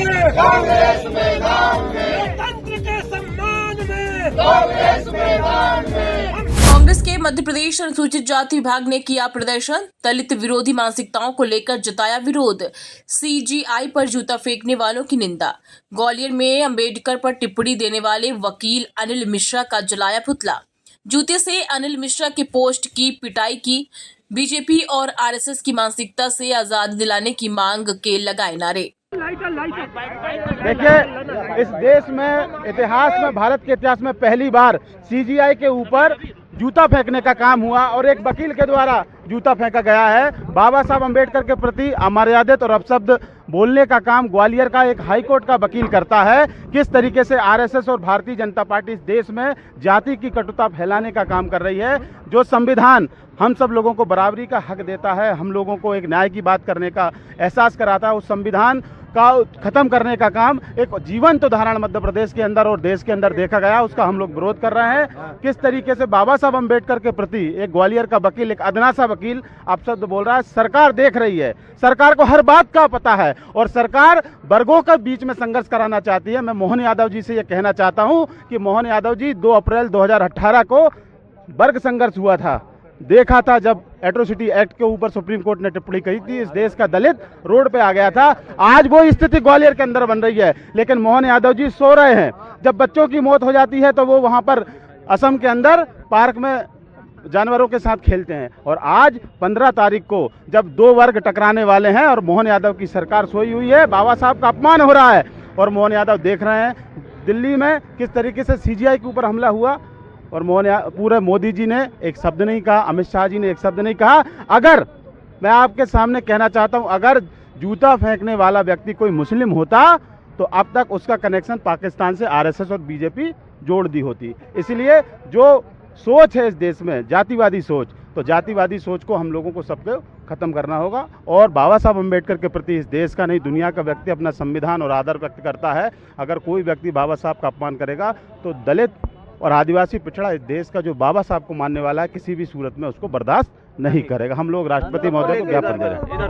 कांग्रेस मैदान में, लोकतंत्र के सम्मान में, कांग्रेस मैदान में। कांग्रेस के मध्य प्रदेश अनुसूचित जाति विभाग ने किया प्रदर्शन, दलित विरोधी मानसिकताओं को लेकर जताया विरोध, सीजीआई पर जूता फेंकने वालों की निंदा। ग्वालियर में अंबेडकर पर टिप्पणी देने वाले वकील अनिल मिश्रा का जलाया पुतला, जूते से अनिल मिश्रा के पोस्ट की पिटाई की। बीजेपी और आरएसएस की मानसिकता से आजादी दिलाने की मांग के लगाए नारे। देखिए, इस देश में इतिहास में, भारत के इतिहास में पहली बार सीजीआई के ऊपर जूता फेंकने का काम हुआ और एक वकील के द्वारा जूता फेंका गया है। बाबा साहब अंबेडकर के प्रति अमर्यादित और अपशब्द बोलने का काम ग्वालियर का एक हाईकोर्ट का वकील करता है। किस तरीके से आरएसएस और भारतीय जनता पार्टी इस देश में जाति की कटुता फैलाने का काम कर रही है। जो संविधान हम सब लोगों को बराबरी का हक देता है, हम लोगों को एक न्याय की बात करने का एहसास कराता है, उस संविधान का खत्म करने का काम एक जीवंत उदाहरण मध्य प्रदेश के अंदर और देश के अंदर देखा गया। उसका हम लोग विरोध कर रहे हैं। किस तरीके से बाबा साहब अंबेडकर के प्रति एक ग्वालियर का वकील, एक अदना सा वकील अपशब्द बोल रहा है। सरकार देख रही है, सरकार को हर बात का पता है और सरकार वर्गों के बीच में संघर्ष कराना चाहती है। मैं मोहन यादव जी से यह कहना चाहता हूं कि मोहन यादव जी 2 अप्रैल 2018 को वर्ग संघर्ष हुआ था, देखा था जब एट्रोसिटी एक्ट के ऊपर सुप्रीम कोर्ट ने टिप्पणी कही थी, इस देश का दलित रोड पे आ गया था। आज वो स्थिति ग्वालियर के अंदर बन रही है, लेकिन मोहन यादव जी सो रहे हैं। जब बच्चों की मौत हो जाती है तो वो वहां पर असम के अंदर पार्क में जानवरों के साथ खेलते हैं। और आज 15 तारीख को जब 2 वर्ग टकराने वाले हैं और मोहन यादव की सरकार सोई हुई है, बाबा साहब का अपमान हो रहा है और मोहन यादव देख रहे हैं। दिल्ली में किस तरीके से सीजीआई के ऊपर हमला हुआ और पूरे मोदी जी ने एक शब्द नहीं कहा, अमित शाह जी ने एक शब्द नहीं कहा। अगर मैं आपके सामने कहना चाहता हूं, अगर जूता फेंकने वाला व्यक्ति कोई मुस्लिम होता तो अब तक उसका कनेक्शन पाकिस्तान से आरएसएस और बीजेपी जोड़ दी होती। इसलिए जो सोच है इस देश में, जातिवादी सोच, तो जातिवादी सोच को हम लोगों को सबको खत्म करना होगा। और बाबा साहब अंबेडकर के प्रति इस देश का नहीं, दुनिया का व्यक्ति अपना संविधान और आदर व्यक्त करता है। अगर कोई व्यक्ति बाबा साहब का अपमान करेगा तो दलित और आदिवासी पिछड़ा इस देश का जो बाबा साहब को मानने वाला है, किसी भी सूरत में उसको बर्दाश्त नहीं करेगा। हम लोग राष्ट्रपति महोदय को ज्ञापन दे रहे हैं।